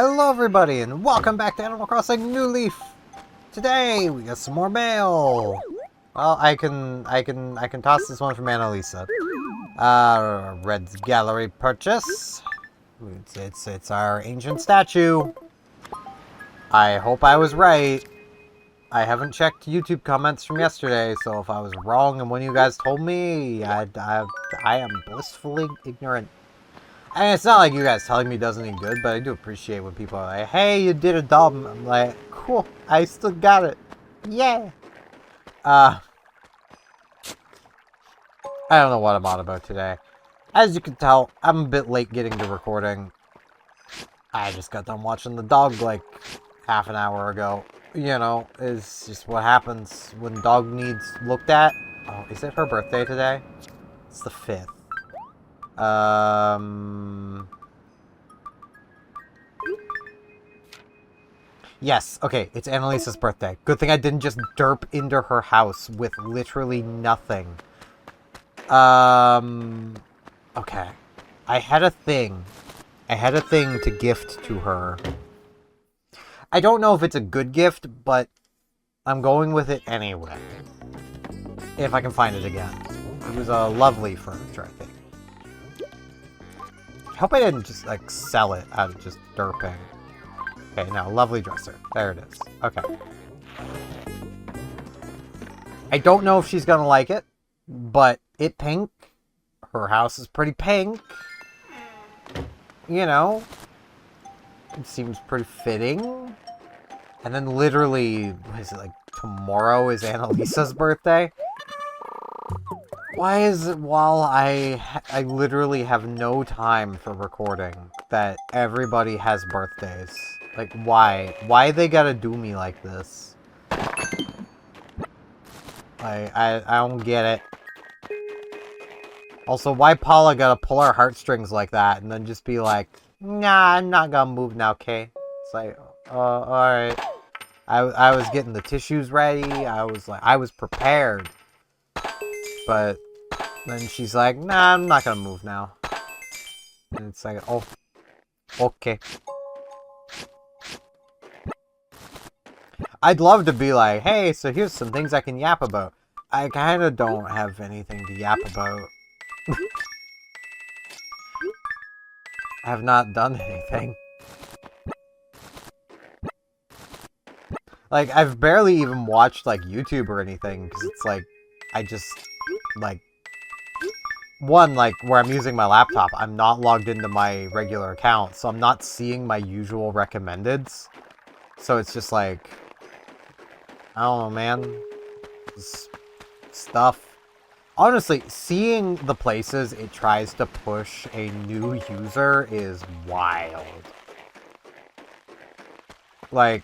Hello everybody and welcome back to Animal Crossing New Leaf. Today we got some more mail. Well, I can toss this one from Annalisa. Red's Gallery purchase. It's our ancient statue. I hope I was right. I haven't checked YouTube comments from yesterday, so if I was wrong and one of you guys told me, I am blissfully ignorant. And it's not like you guys telling me does any good, but I do appreciate when people are like, hey, you did a dub. I'm like, cool, I still got it. Yeah. I don't know what I'm on about today. As you can tell, I'm a bit late getting to recording. I just got done watching the dog like half an hour ago. You know, it's just what happens when dog needs looked at. Oh, is it her birthday today? It's the 5th. Yes, okay, it's Annalisa's birthday. Good thing I didn't just derp into her house with literally nothing. Okay. I had a thing to gift to her. I don't know if it's a good gift, but I'm going with it anyway. If I can find it again. It was a lovely furniture, I think. I hope I didn't just, like, sell it out of just derping. Okay, now, lovely dresser. There it is. Okay. I don't know if she's gonna like it, but it pink. Her house is pretty pink. You know. It seems pretty fitting. And then literally, what is it, like, tomorrow is Annalisa's birthday? Why is it while I literally have no time for recording that everybody has birthdays? Like, why? Why they gotta do me like this? I don't get it. Also, why Paula gotta pull our heartstrings like that and then just be like, nah, I'm not gonna move now, okay? It's like, alright. I was getting the tissues ready. I was prepared. But then she's like, nah, I'm not gonna move now. And it's like, oh, okay. I'd love to be like, hey, so here's some things I can yap about. I kind of don't have anything to yap about. I have not done anything. Like, I've barely even watched, like, YouTube or anything, because it's like, I just, like, one, like, where I'm using my laptop, I'm not logged into my regular account, so I'm not seeing my usual recommendeds. So it's just like, I don't know, man. This stuff. Honestly, seeing the places it tries to push a new user is wild. Like,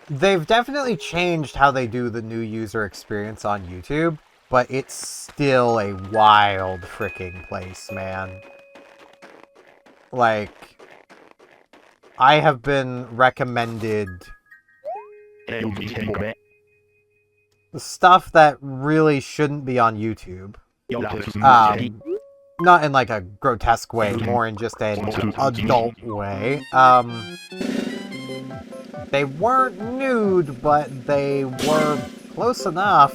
they've definitely changed how they do the new user experience on YouTube, but it's still a wild freaking place, man. Like, I have been recommended stuff that really shouldn't be on YouTube. Not in like a grotesque way, more in just an adult way. They weren't nude, but they were close enough.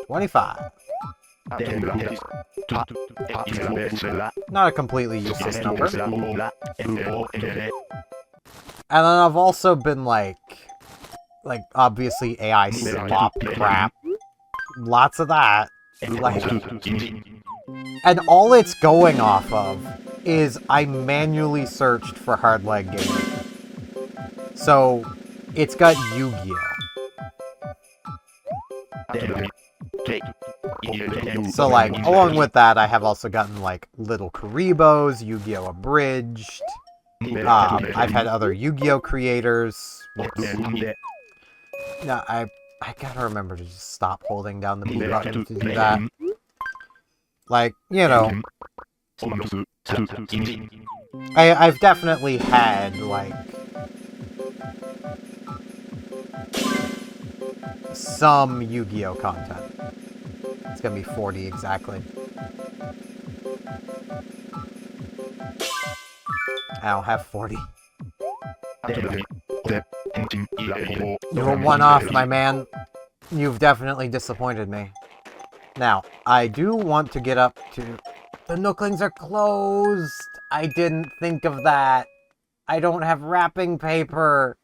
25. Not a completely useless number. And then I've also been like obviously AI slop crap. Lots of that. Like, and all it's going off of is I manually searched for hard leg game. So it's got Yu-Gi-Oh. So, like, along with that, I have also gotten, like, Little Karibos, Yu-Gi-Oh! Abridged. I've had other Yu-Gi-Oh! Creators. No, I gotta remember to just stop holding down the B button to do that. Like, you know. I've definitely had, like, some Yu-Gi-Oh! Content. It's gonna be 40 exactly. I'll have 40. You're one off, my man. You've definitely disappointed me. Now, I do want to get up to... The Nooklings are closed! I didn't think of that. I don't have wrapping paper.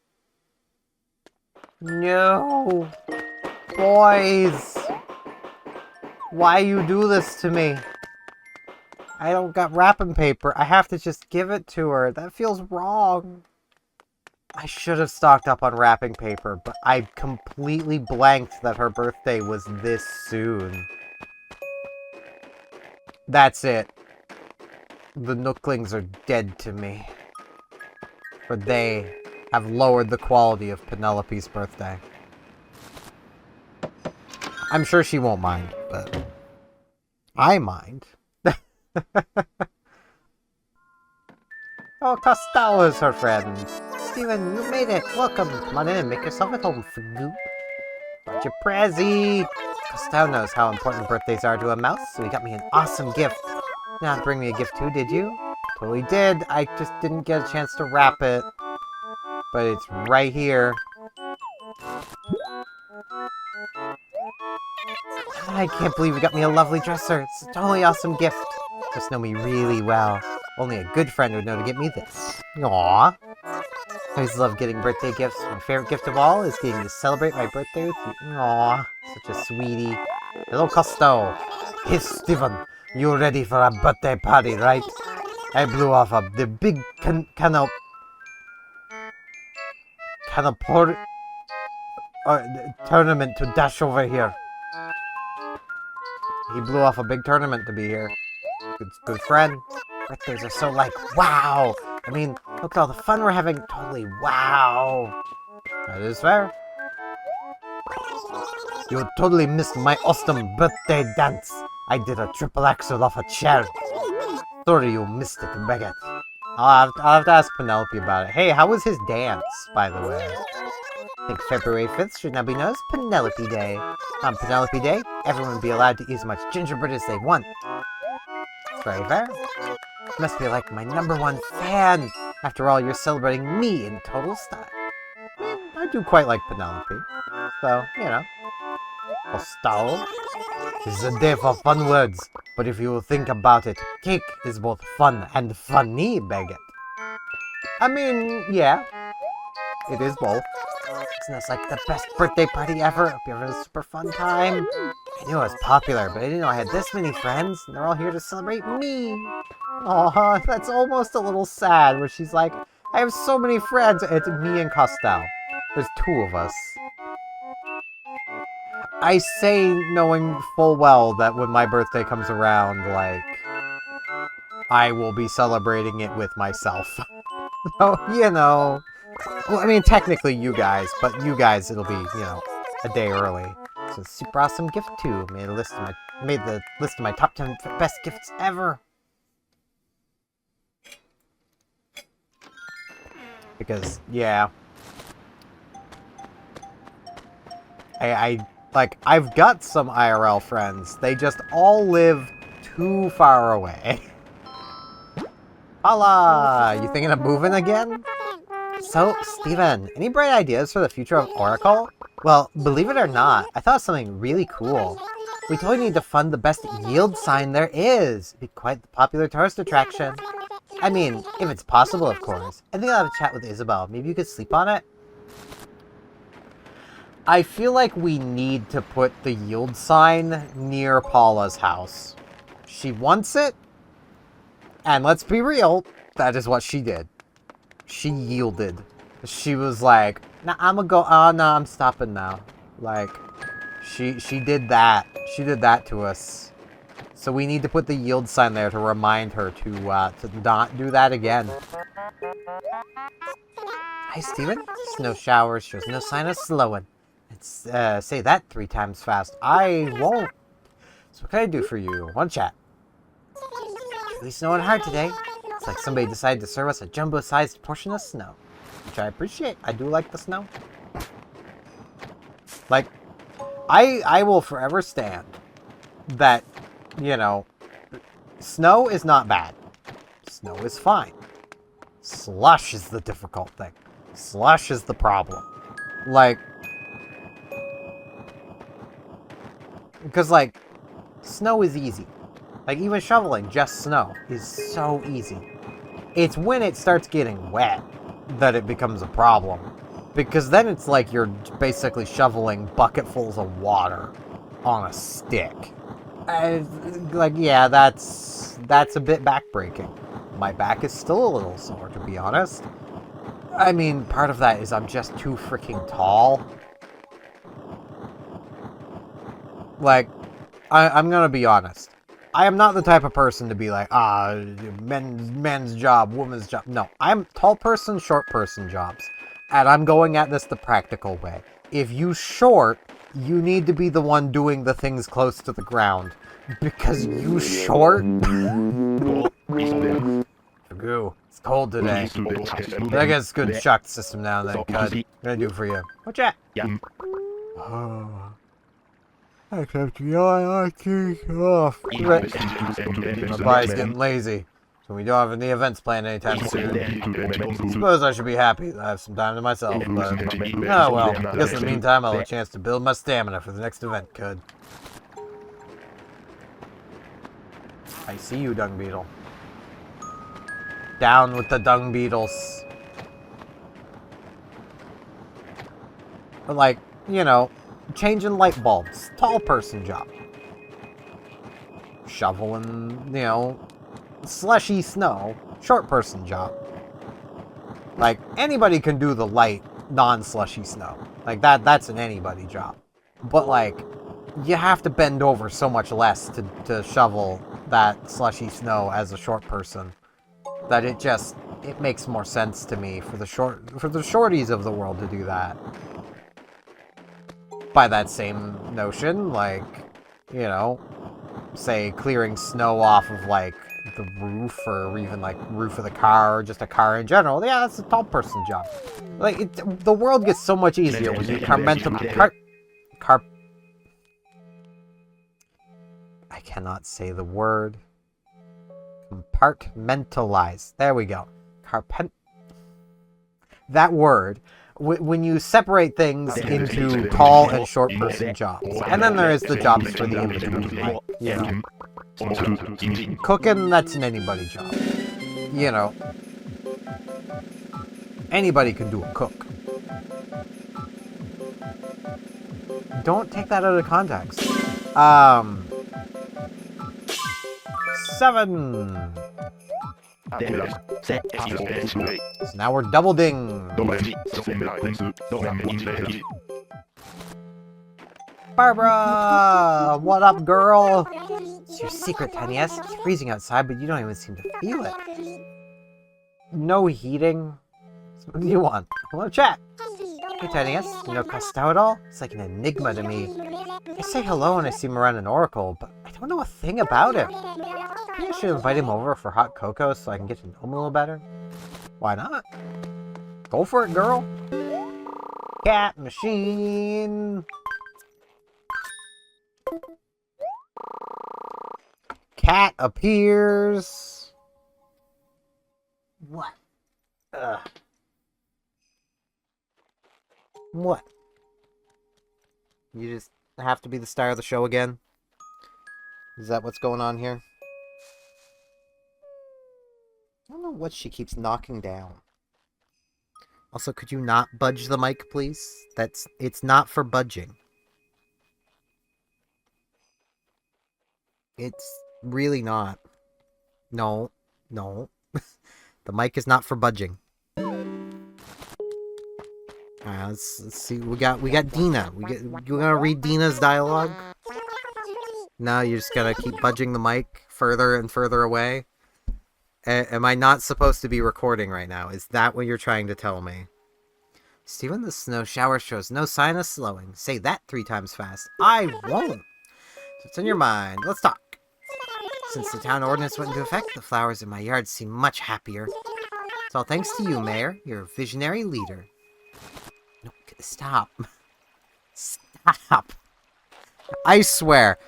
No. Boys. Why you do this to me? I don't got wrapping paper. I have to just give it to her. That feels wrong. I should have stocked up on wrapping paper, but I completely blanked that her birthday was this soon. That's it. The Nooklings are dead to me. For they have lowered the quality of Penelope's birthday. I'm sure she won't mind, but I mind. Oh, Costello is her friend. Steven, you made it. Welcome. Come on in and make yourself at home, Fagoo. Aren't you prezzy? Costello knows how important birthdays are to a mouse, so he got me an awesome gift. Not bring me a gift too, did you? Totally did. I just didn't get a chance to wrap it. But it's right here. I can't believe you got me a lovely dresser. It's a totally awesome gift. Just know me really well. Only a good friend would know to get me this. Aww. I always love getting birthday gifts. My favorite gift of all is getting to celebrate my birthday with you. Aww. Such a sweetie. Hello, Costello. Hey, Steven. You ready for a birthday party, right? I blew off the big tournament to dash over here. He blew off a big tournament to be here. Good friend. Birthdays are so like, wow! I mean, look at all the fun we're having. Totally wow! That is fair. You totally missed my awesome birthday dance. I did a triple axel off a chair. Sorry you missed it, Baguette. I'll have to ask Penelope about it. Hey, how was his dance, by the way? I think February 5th should now be known as Penelope Day. On Penelope Day, everyone will be allowed to eat as much gingerbread as they want. It's very fair. You must be like my #1 fan. After all, you're celebrating me in total style. I do quite like Penelope. So, you know. Style. This is a day for fun words. But if you think about it, cake is both fun and funny, Baguette. I mean, yeah. It is both. Isn't this like the best birthday party ever? Hope you're having a super fun time. I knew I was popular, but I didn't know I had this many friends, and they're all here to celebrate me. Aw, that's almost a little sad, where she's like, I have so many friends. It's me and Costello. There's 2 of us. I say knowing full well that when my birthday comes around, like, I will be celebrating it with myself. So, you know. Well, I mean, technically you guys, but you guys, it'll be, you know, a day early. So, super awesome gift, too. Made the list of my top 10 best gifts ever. Because, yeah. I've got some IRL friends. They just all live too far away. Holla! You thinking of moving again? So, Steven, any bright ideas for the future of Oracle? Well, believe it or not, I thought of something really cool. We totally need to fund the best yield sign there is. It'd be quite the popular tourist attraction. I mean, if it's possible, of course. I think I'll have a chat with Isabel. Maybe you could sleep on it? I feel like we need to put the yield sign near Paula's house. She wants it, and let's be real, that is what she did. She yielded. She was like, nah, I'm gonna go, oh no, I'm stopping now. Like, she did that. She did that to us. So we need to put the yield sign there to remind her to not do that again. Hi, Steven. Snow showers shows no sign of slowing. Say that 3 times fast. I won't. So what can I do for you? One chat. It's really snowing hard today. It's like somebody decided to serve us a jumbo-sized portion of snow. Which I appreciate. I do like the snow. Like, I will forever stand that, you know, snow is not bad. Snow is fine. Slush is the difficult thing. Slush is the problem. Like, because, like, snow is easy. Like, even shoveling just snow is so easy. It's when it starts getting wet that it becomes a problem. Because then it's like you're basically shoveling bucketfuls of water on a stick. Like, yeah, that's a bit backbreaking. My back is still a little sore, to be honest. I mean, part of that is I'm just too freaking tall. Like, I'm gonna be honest. I am not the type of person to be like, men's job, woman's job. No, I'm tall person, short person jobs. And I'm going at this the practical way. If you short, you need to be the one doing the things close to the ground. Because you short? Goo. It's cold today. But I guess good shock system now then, cuz. What can I do for you? What's that? Except I kick off. My body's getting lazy. So we don't have any events planned anytime soon. Suppose I should be happy that I have some time to myself, but... Oh well, I guess in the meantime I'll have a chance to build my stamina for the next event, could. I see you, dung beetle. Down with the dung beetles. But like, you know, changing light bulbs. Tall person job. Shoveling, you know, slushy snow. Short person job. Like, anybody can do the light, non-slushy snow. Like, that's an anybody job. But, like, you have to bend over so much less to shovel that slushy snow as a short person that it makes more sense to me for the shorties of the world to do that. By that same notion, like, you know, say clearing snow off of like the roof or even like roof of the car or just a car in general. Yeah, that's a tall person job. Like, the world gets so much easier when you I cannot say the word. Compartmentalize. There we go. That word. When you separate things into tall and short person jobs. And then there is the jobs for the in-between. Like, you know. Cooking, that's an anybody job. You know. Anybody can do a cook. Don't take that out of context. 7. So now we're double ding. Barbara! What up, girl? It's your secret, Tinius. It's freezing outside, but you don't even seem to feel it. No heating? So what do you want? I want to chat. Hey, Tinius. You know Costello at all? It's like an enigma to me. I say hello when I see him around an oracle, but I don't know a thing about him. Maybe I should invite him over for hot cocoa so I can get to know him a little better. Why not? Go for it, girl. Cat machine. Cat appears. What? What? You just have to be the star of the show again? Is that what's going on here? I don't know what she keeps knocking down. Also, could you not budge the mic, please? It's not for budging. It's really not. No. The mic is not for budging. Alright, let's see. We got Dina. You gonna read Dina's dialogue? No, you're just gonna keep budging the mic further and further away? Am I not supposed to be recording right now? Is that what you're trying to tell me? Steven, the snow shower shows no sign of slowing. Say that 3 times fast. I won't! So it's in your mind. Let's talk. Since the town ordinance went into effect, the flowers in my yard seem much happier. It's all thanks to you, Mayor. You're a visionary leader. No, stop. Stop. I swear,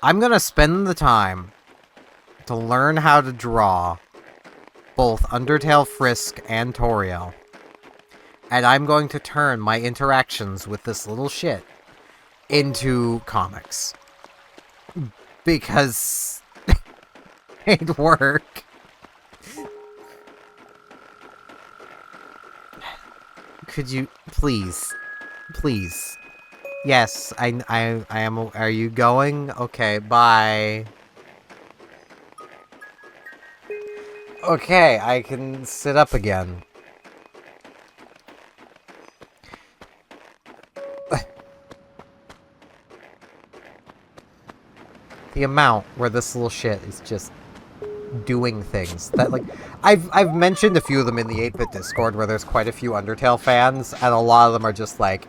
I'm gonna spend the time to learn how to draw both Undertale, Frisk, and Toriel. And I'm going to turn my interactions with this little shit into comics. Because it'd work. Could you please? Please. Yes, I am. Are you going? Okay, bye. Okay, I can sit up again. The amount where this little shit is just doing things that, like, I've mentioned a few of them in the 8-bit Discord where there's quite a few Undertale fans, and a lot of them are just like,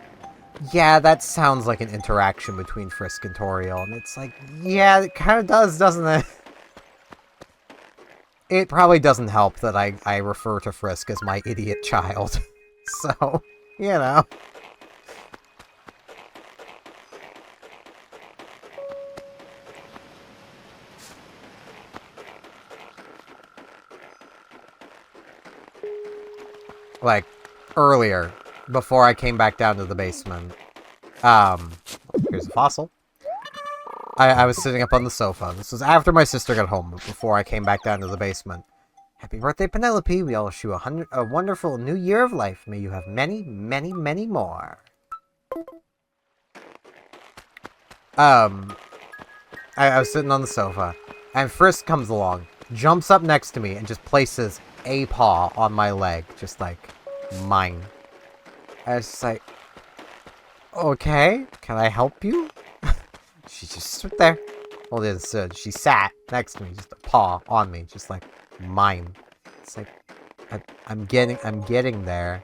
yeah, that sounds like an interaction between Frisk and Toriel, and it's like, yeah, it kind of does, doesn't it? It probably doesn't help that I refer to Frisk as my idiot child, so, you know. Like, earlier, before I came back down to the basement. Here's a fossil. I was sitting up on the sofa. This was after my sister got home, but before I came back down to the basement. Happy birthday, Penelope. We all wish you a wonderful new year of life. May you have many, many, many more. I was sitting on the sofa, and Frisk comes along, jumps up next to me, and just places a paw on my leg, just like, mine. I was just like, okay, can I help you? She just stood there. Well, it stood. She sat next to me, just a paw on me, just like, mine. It's like, I'm getting there.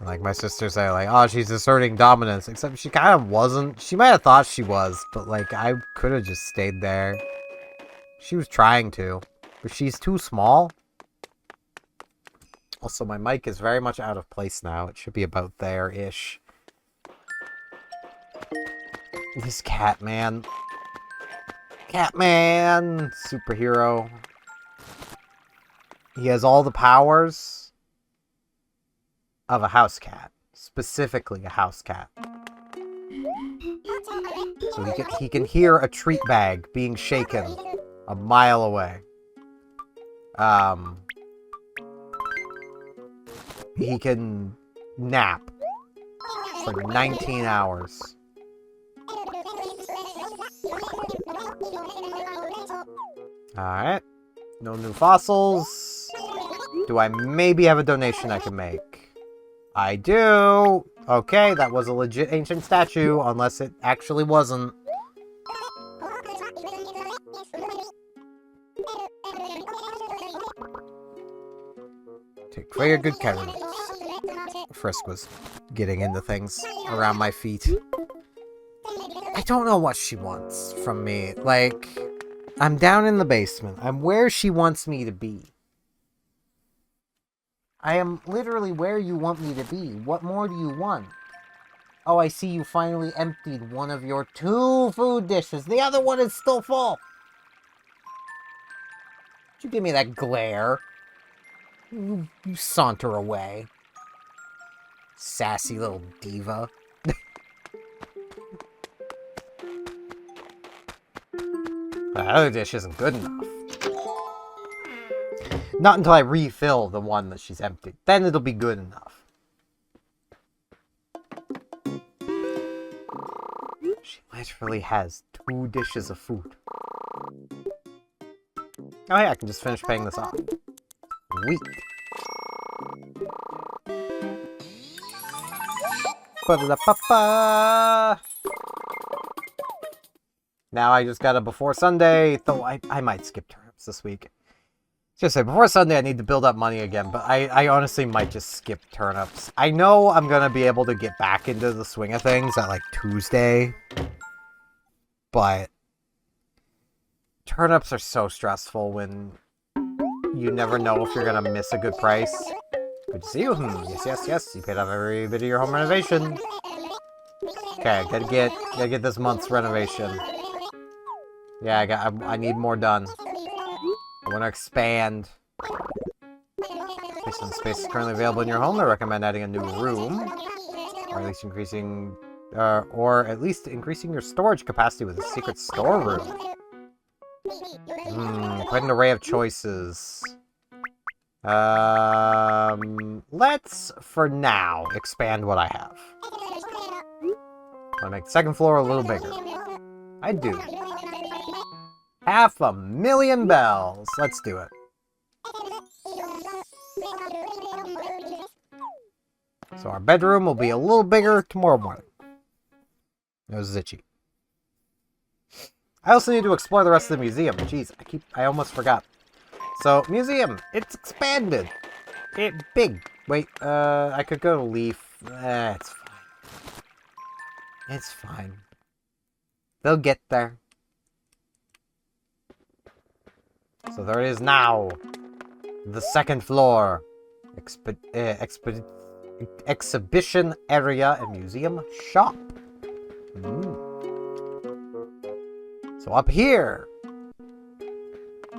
Like, my sister say, like, oh, she's asserting dominance. Except she kind of wasn't. She might have thought she was, but, like, I could have just stayed there. She was trying to. But she's too small. Also, my mic is very much out of place now. It should be about there-ish. This Catman. Catman! Superhero. He has all the powers of a house cat. Specifically a house cat. So he can hear a treat bag being shaken a mile away. He can nap for 19 hours. Alright. No new fossils. Do I maybe have a donation I can make? I do! Okay, that was a legit ancient statue, unless it actually wasn't. Take very good care of it. Frisk was getting into things around my feet. I don't know what she wants from me. Like, I'm down in the basement. I'm where she wants me to be. I am literally where you want me to be. What more do you want? Oh, I see you finally emptied one of your 2 food dishes. The other one is still full. Did you give me that glare? You saunter away. Sassy little diva. The other dish isn't good enough. Not until I refill the one that she's emptied. Then it'll be good enough. She literally has 2 dishes of food. Oh hey, I can just finish paying this off. Sweet. Ba-da-da-ba-ba. Now I just gotta before Sunday, though I might skip turnips this week. Just say, before Sunday I need to build up money again, but I honestly might just skip turnips. I know I'm gonna be able to get back into the swing of things at like Tuesday, but turnips are so stressful when you never know if you're gonna miss a good price. Good to see you. Yes. You paid off every bit of your home renovation. Okay, gotta get this month's renovation. Yeah, I need more done. I want to expand. Based on the space currently available in your home, I recommend adding a new room. Or at least increasing your storage capacity with a secret storeroom. Quite an array of choices. Let's, for now, expand what I have. I'll make the second floor a little bigger. I do. 500,000 bells. Let's do it. So our bedroom will be a little bigger tomorrow morning. It was itchy. I also need to explore the rest of the museum. Jeez, I almost forgot. So, museum, it's expanded. It's big. Wait, I could go to Leaf. It's fine. It's fine. They'll get there. So there it is now. The second floor. Exhibition area and museum shop. So up here,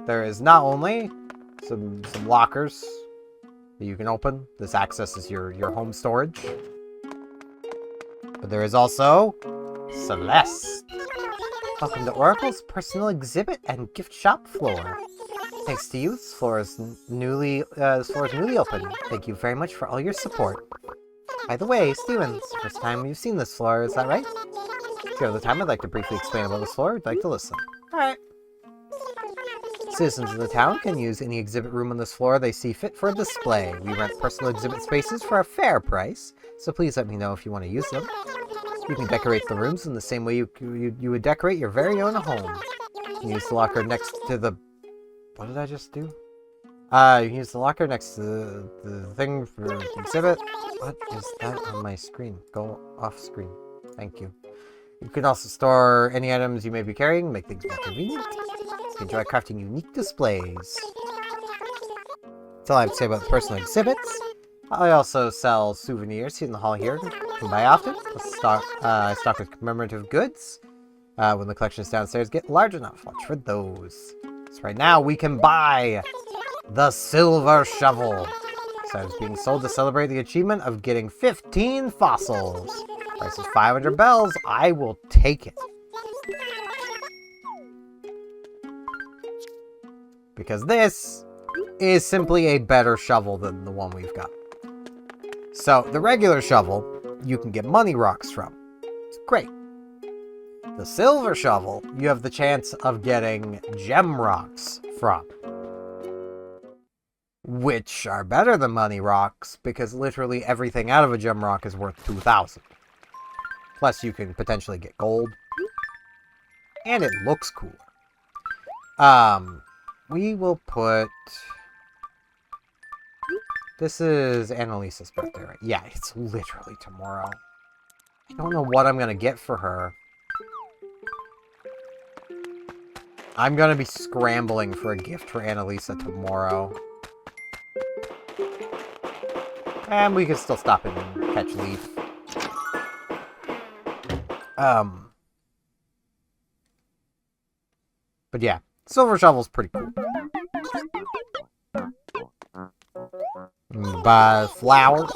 there is not only some lockers that you can open. This accesses your home storage. But there is also Celeste. Welcome to Oracle's personal exhibit and gift shop floor. Thanks to you, this floor is newly open. Thank you very much for all your support. By the way, Steven, it's the first time you've seen this floor, is that right? If you have the time, I'd like to briefly explain about this floor. I'd like to listen. Alright. Citizens of the town can use any exhibit room on this floor they see fit for a display. We rent personal exhibit spaces for a fair price, so please let me know if you want to use them. You can decorate the rooms in the same way you would decorate your very own home. You can use the locker next to the... What did I just do? You can use the locker next to the thing for the exhibit. What is that on my screen? Go off screen. Thank you. You can also store any items you may be carrying, make things more convenient. You can enjoy crafting unique displays. That's all I have to say about the personal exhibits. I also sell souvenirs in the hall here. You can buy often. I stock with commemorative goods. When the collections downstairs get large enough, watch for those. So right now we can buy the silver shovel. So it's being sold to celebrate the achievement of getting 15 fossils. Price is 500 bells. I will take it. Because this is simply a better shovel than the one we've got. So the regular shovel, you can get money rocks from. It's great. The silver shovel, you have the chance of getting gem rocks from. Which are better than money rocks, because literally everything out of a gem rock is worth 2,000. Plus you can potentially get gold. And it looks cooler. We will put... This is Annalisa's birthday, right? Yeah, it's literally tomorrow. I don't know what I'm going to get for her. I'm going to be scrambling for a gift for Annalisa tomorrow. And we can still stop and catch Leaf. But yeah, silver shovel's pretty cool. Buy flowers.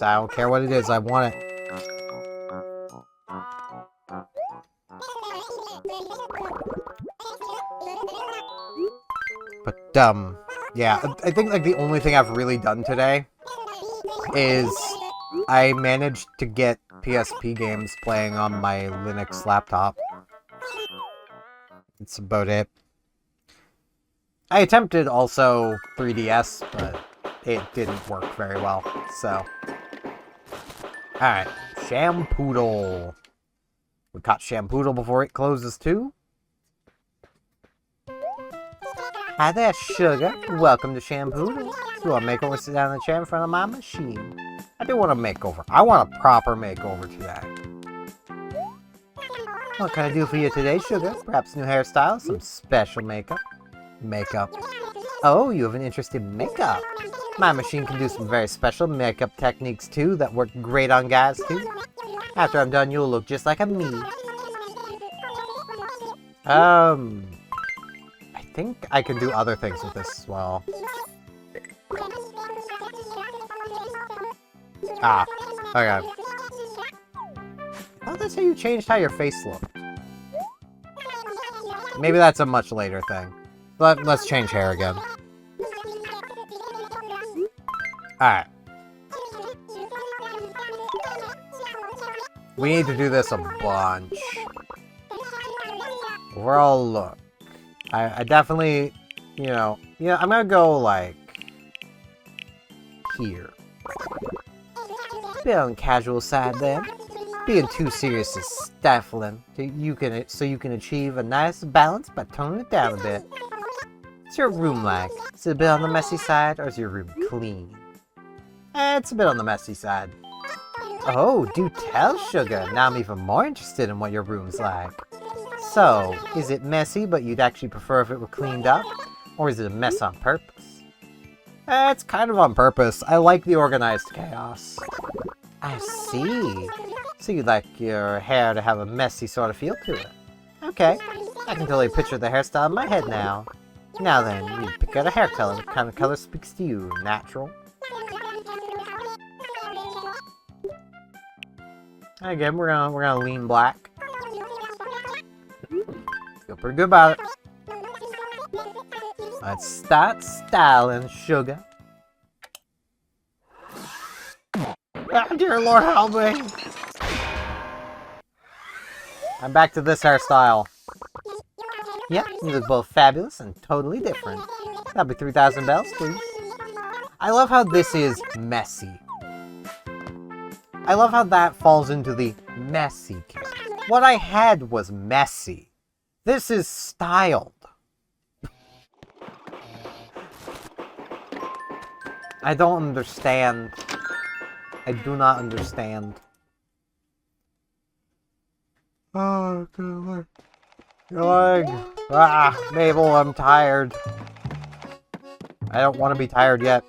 I don't care what it is, I want it. But, yeah, I think, like, the only thing I've really done today is I managed to get PSP games playing on my Linux laptop. That's about it. I attempted also 3DS, but it didn't work very well, so. Alright, Shampoodle. We caught Shampoodle before it closes too. Hi there, Sugar. Welcome to Shampoodle. You want a makeover? Sit down in the chair in front of my machine. I do want a makeover. I want a proper makeover today. What can I do for you today, Sugar? Perhaps a new hairstyle? Some special makeup? Makeup. Oh, you have an interest in makeup. My machine can do some very special makeup techniques too that work great on guys too. After I'm done, you'll look just like a me. I think I can do other things with this as well. Ah, okay. Oh, that's how you changed how your face looked. Maybe that's a much later thing. Let's change hair again. Alright. We need to do this a bunch. Overall look. I definitely, I'm gonna go, like, here. Bit on the casual side there. Being too serious is stifling. So you can achieve a nice balance by toning it down a bit. What's your room like? Is it a bit on the messy side, or is your room clean? It's a bit on the messy side. Oh, do tell, Sugar. Now I'm even more interested in what your room's like. So, is it messy, but you'd actually prefer if it were cleaned up? Or is it a mess on purpose? It's kind of on purpose. I like the organized chaos. I see. So you'd like your hair to have a messy sort of feel to it. Okay, I can totally picture the hairstyle in my head now. Now then, you pick out a hair color. What kind of color speaks to you? Natural? Again, we're gonna lean black. Feel pretty good about it. Let's start styling, Sugar. Oh, dear Lord, help me! I'm back to this hairstyle. Yep, you look both fabulous and totally different. That'll be 3,000 bells, please. I love how this is messy. I love how that falls into the messy category. What I had was messy. This is styled. I don't understand. I do not understand. Oh, good Lord. Your leg. Ah, Mabel, I'm tired. I don't want to be tired yet.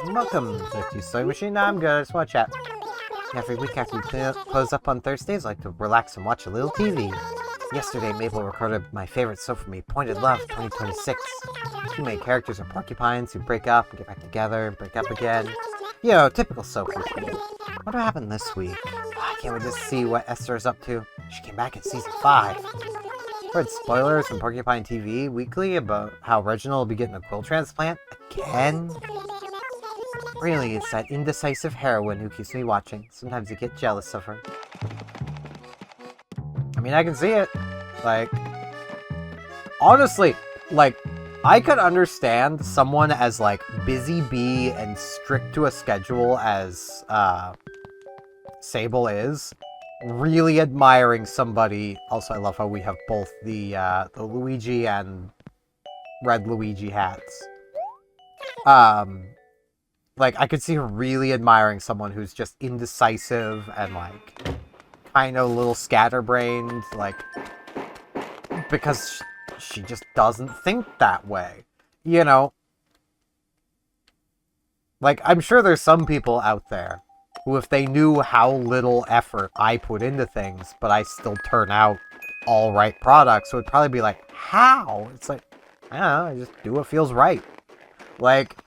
Welcome to the sewing machine. No, I'm good. I just want to chat. Every week after we close up on Thursdays, I like to relax and watch a little TV. Yesterday, Mabel recorded my favorite Sew For Me, Pointed Love 2026. Two main characters are porcupines who break up and get back together and break up again. You know, typical Sew For Me. What happened this week? I can't wait to see what Esther is up to. She came back in season 5. Read spoilers from Porcupine TV Weekly about how Reginald will be getting a quill transplant again. Really, it's that indecisive heroine who keeps me watching. Sometimes I get jealous of her. I mean, I can see it. Like, honestly, like, I could understand someone as, like, busy bee and strict to a schedule as, Sable is. Really admiring somebody. Also, I love how we have both the Luigi and Red Luigi hats. Like, I could see her really admiring someone who's just indecisive and, like, kind of a little scatterbrained, like, because she just doesn't think that way, you know? Like, I'm sure there's some people out there who, if they knew how little effort I put into things, but I still turn out all right products, would probably be like, how? It's like, I don't know, I just do what feels right. Like,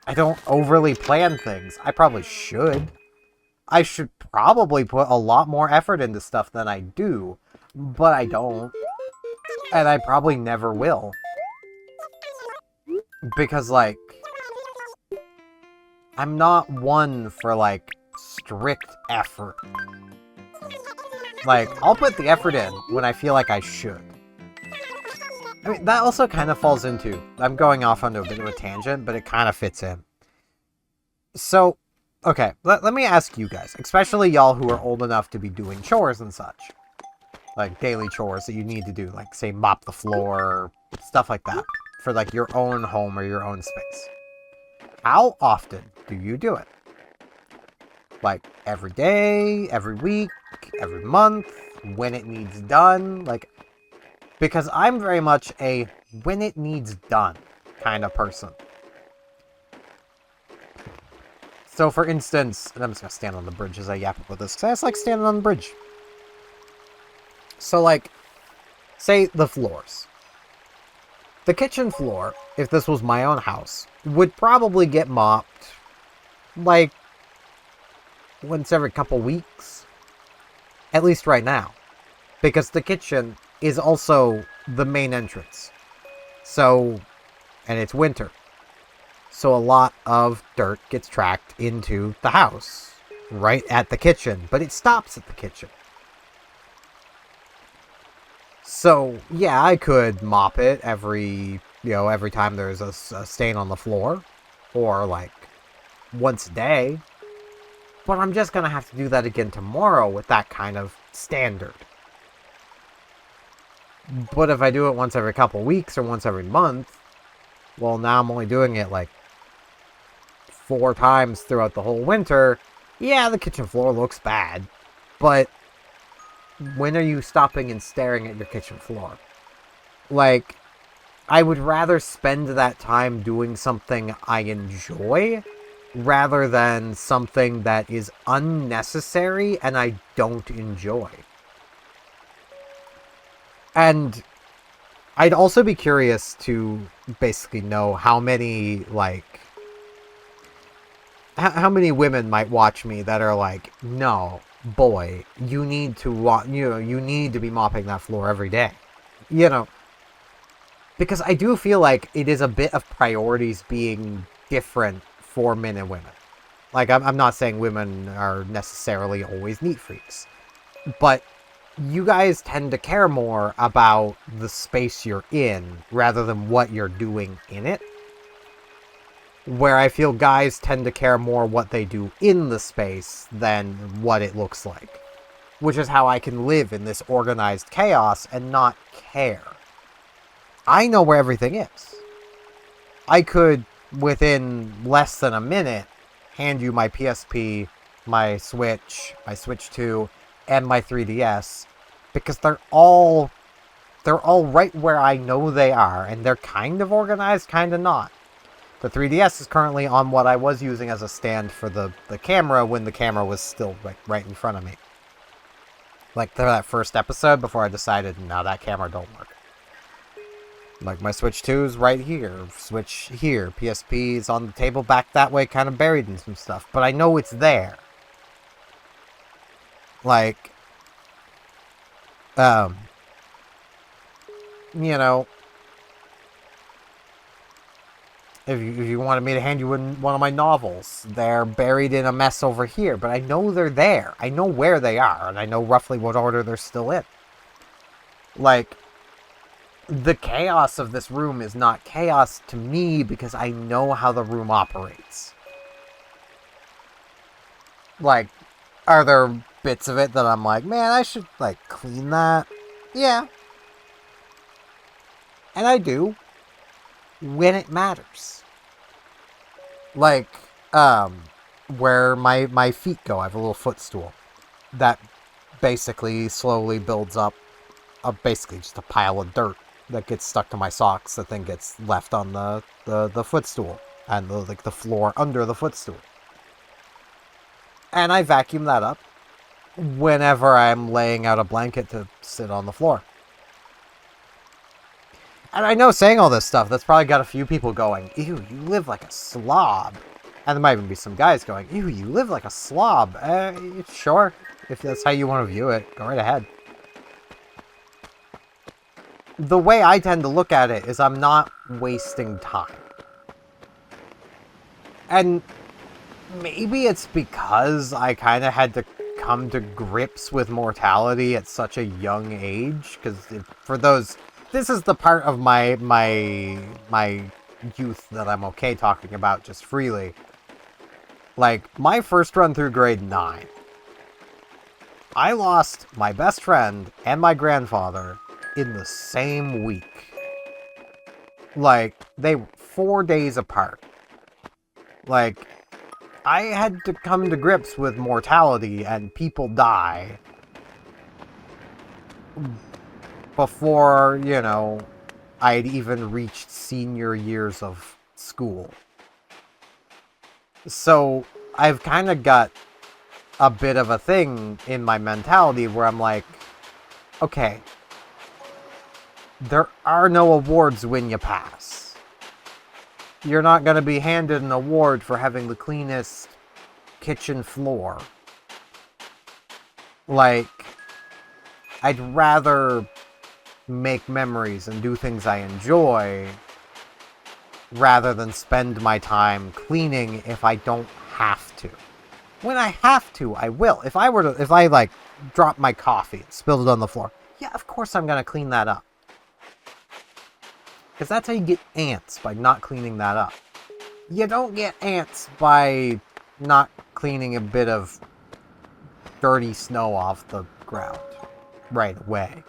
I don't overly plan things. I probably should. I should probably put a lot more effort into stuff than I do, but I don't. And I probably never will. Because, like, I'm not one for, like, strict effort. Like, I'll put the effort in when I feel like I should. I mean, that also kind of falls into... I'm going off onto a bit of a tangent, but it kind of fits in. So, okay, let me ask you guys, especially y'all who are old enough to be doing chores and such. Like, daily chores that you need to do, like, say, mop the floor, stuff like that. For, like, your own home or your own space. How often do you do it? Like, every day, every week, every month, when it needs done? Like, because I'm very much a when it needs done kind of person. So, for instance, and I'm just going to stand on the bridge as I yap about this, because I just like standing on the bridge. So, like, say the floors. The kitchen floor, if this was my own house, would probably get mopped, like, once every couple weeks. At least right now. Because the kitchen is also the main entrance. So, and it's winter. So a lot of dirt gets tracked into the house. Right at the kitchen. But it stops at the kitchen. So, yeah, I could mop it every time there's a stain on the floor. Or, like, once a day. But I'm just gonna have to do that again tomorrow with that kind of standard. But if I do it once every couple weeks or once every month, well, now I'm only doing it, like, 4 times throughout the whole winter. Yeah, the kitchen floor looks bad. But when are you stopping and staring at your kitchen floor? Like, I would rather spend that time doing something I enjoy rather than something that is unnecessary and I don't enjoy. And I'd also be curious to basically know how many, like, how many women might watch me that are like, no, boy, you need to you need to be mopping that floor every day. You know, because I do feel like it is a bit of priorities being different for men and women. Like, I'm not saying women are necessarily always neat freaks, but you guys tend to care more about the space you're in rather than what you're doing in it. Where I feel guys tend to care more what they do in the space than what it looks like. Which is how I can live in this organized chaos and not care. I know where everything is. I could, within less than a minute, hand you my PSP, my Switch 2, and my 3DS, because they're all right where I know they are, and they're kind of organized, kind of not. The 3DS is currently on what I was using as a stand for the camera when the camera was still right in front of me. Like that first episode before I decided, no, that camera don't work. Like my Switch 2 is right here, Switch here, PSP is on the table back that way, kind of buried in some stuff, but I know it's there. Like, you know, if you wanted me to hand you one of my novels, they're buried in a mess over here, but I know they're there. I know where they are, and I know roughly what order they're still in. Like, the chaos of this room is not chaos to me because I know how the room operates. Like, are there bits of it that I'm like, man, I should, like, clean that? Yeah. And I do. When it matters. Like, where my feet go, I have a little footstool that basically slowly builds up basically just a pile of dirt that gets stuck to my socks that then gets left on the footstool and the floor under the footstool. And I vacuum that up whenever I'm laying out a blanket to sit on the floor. And I know saying all this stuff, that's probably got a few people going, ew, you live like a slob. And there might even be some guys going, ew, you live like a slob. Sure, if that's how you want to view it, go right ahead. The way I tend to look at it is I'm not wasting time. And maybe it's because I kind of had to come to grips with mortality at such a young age. Because for those... This is the part of my youth that I'm okay talking about just freely. Like, my first run through grade 9. I lost my best friend and my grandfather in the same week. Like, they were 4 days apart. Like, I had to come to grips with mortality and people die before, I'd even reached senior years of school. So, I've kind of got a bit of a thing in my mentality where I'm like, okay, there are no awards when you pass. You're not going to be handed an award for having the cleanest kitchen floor. Like, I'd rather make memories and do things I enjoy rather than spend my time cleaning if I don't have to. When I have to, I will. If I like drop my coffee and spilled it on the floor, yeah, of course I'm gonna clean that up. Because that's how you get ants, by not cleaning that up. You don't get ants by not cleaning a bit of dirty snow off the ground right away.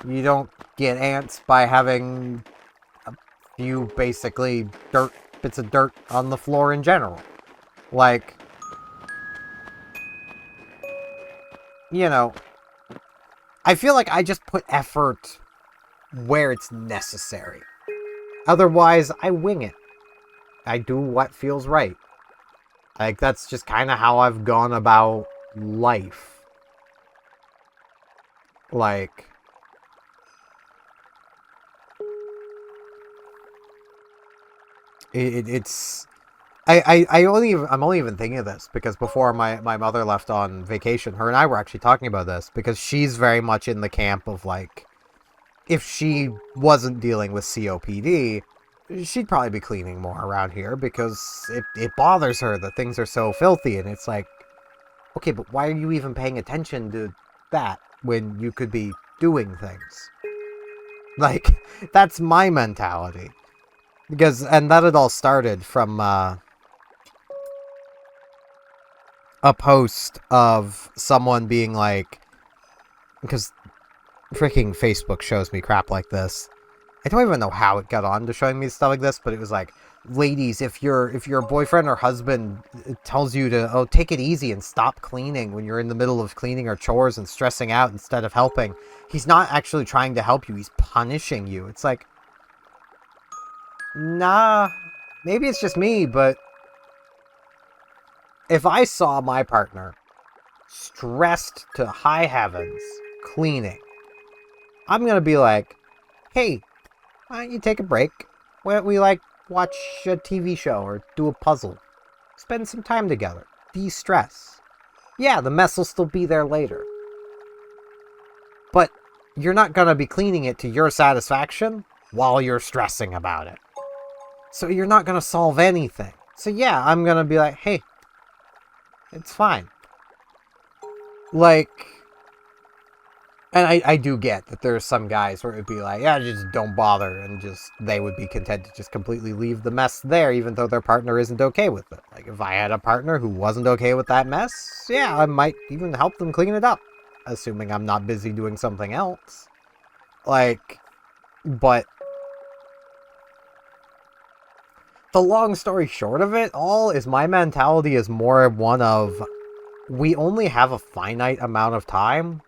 You don't get ants by having a few basically bits of dirt on the floor in general. Like, you know, I feel like I just put effort where it's necessary. Otherwise, I wing it. I do what feels right. Like, that's just kind of how I've gone about life. Like, it's... I'm only even thinking of this because before my mother left on vacation, her and I were actually talking about this because she's very much in the camp of, like, if she wasn't dealing with COPD, she'd probably be cleaning more around here because it bothers her that things are so filthy. And it's like, okay, but why are you even paying attention to that when you could be doing things? Like, that's my mentality. And that had all started from a post of someone being like, because freaking Facebook shows me crap like this. I don't even know how it got on to showing me stuff like this, but it was like, ladies, if your boyfriend or husband tells you to, take it easy and stop cleaning when you're in the middle of cleaning or chores and stressing out instead of helping, he's not actually trying to help you, he's punishing you. It's like, nah, maybe it's just me, but if I saw my partner stressed to high heavens cleaning, I'm gonna be like, hey, why don't you take a break? Why don't we, like, watch a TV show or do a puzzle? Spend some time together. De-stress. Yeah, the mess will still be there later. But you're not gonna be cleaning it to your satisfaction while you're stressing about it. So you're not gonna solve anything. So yeah, I'm gonna be like, hey, it's fine. Like... And I do get that there's some guys where it would be like, yeah, just don't bother, and just, they would be content to just completely leave the mess there, even though their partner isn't okay with it. Like, if I had a partner who wasn't okay with that mess, yeah, I might even help them clean it up, assuming I'm not busy doing something else. Like, but the long story short of it all is my mentality is more one of, we only have a finite amount of time.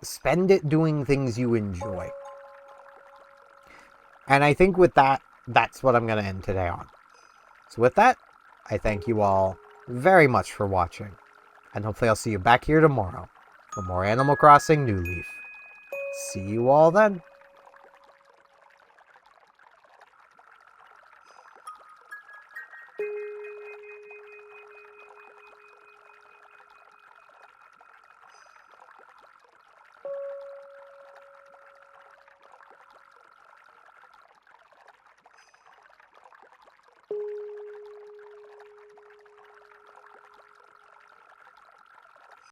Spend it doing things you enjoy. And I think with that, that's what I'm going to end today on. So with that, I thank you all very much for watching. And hopefully I'll see you back here tomorrow for more Animal Crossing New Leaf. See you all then.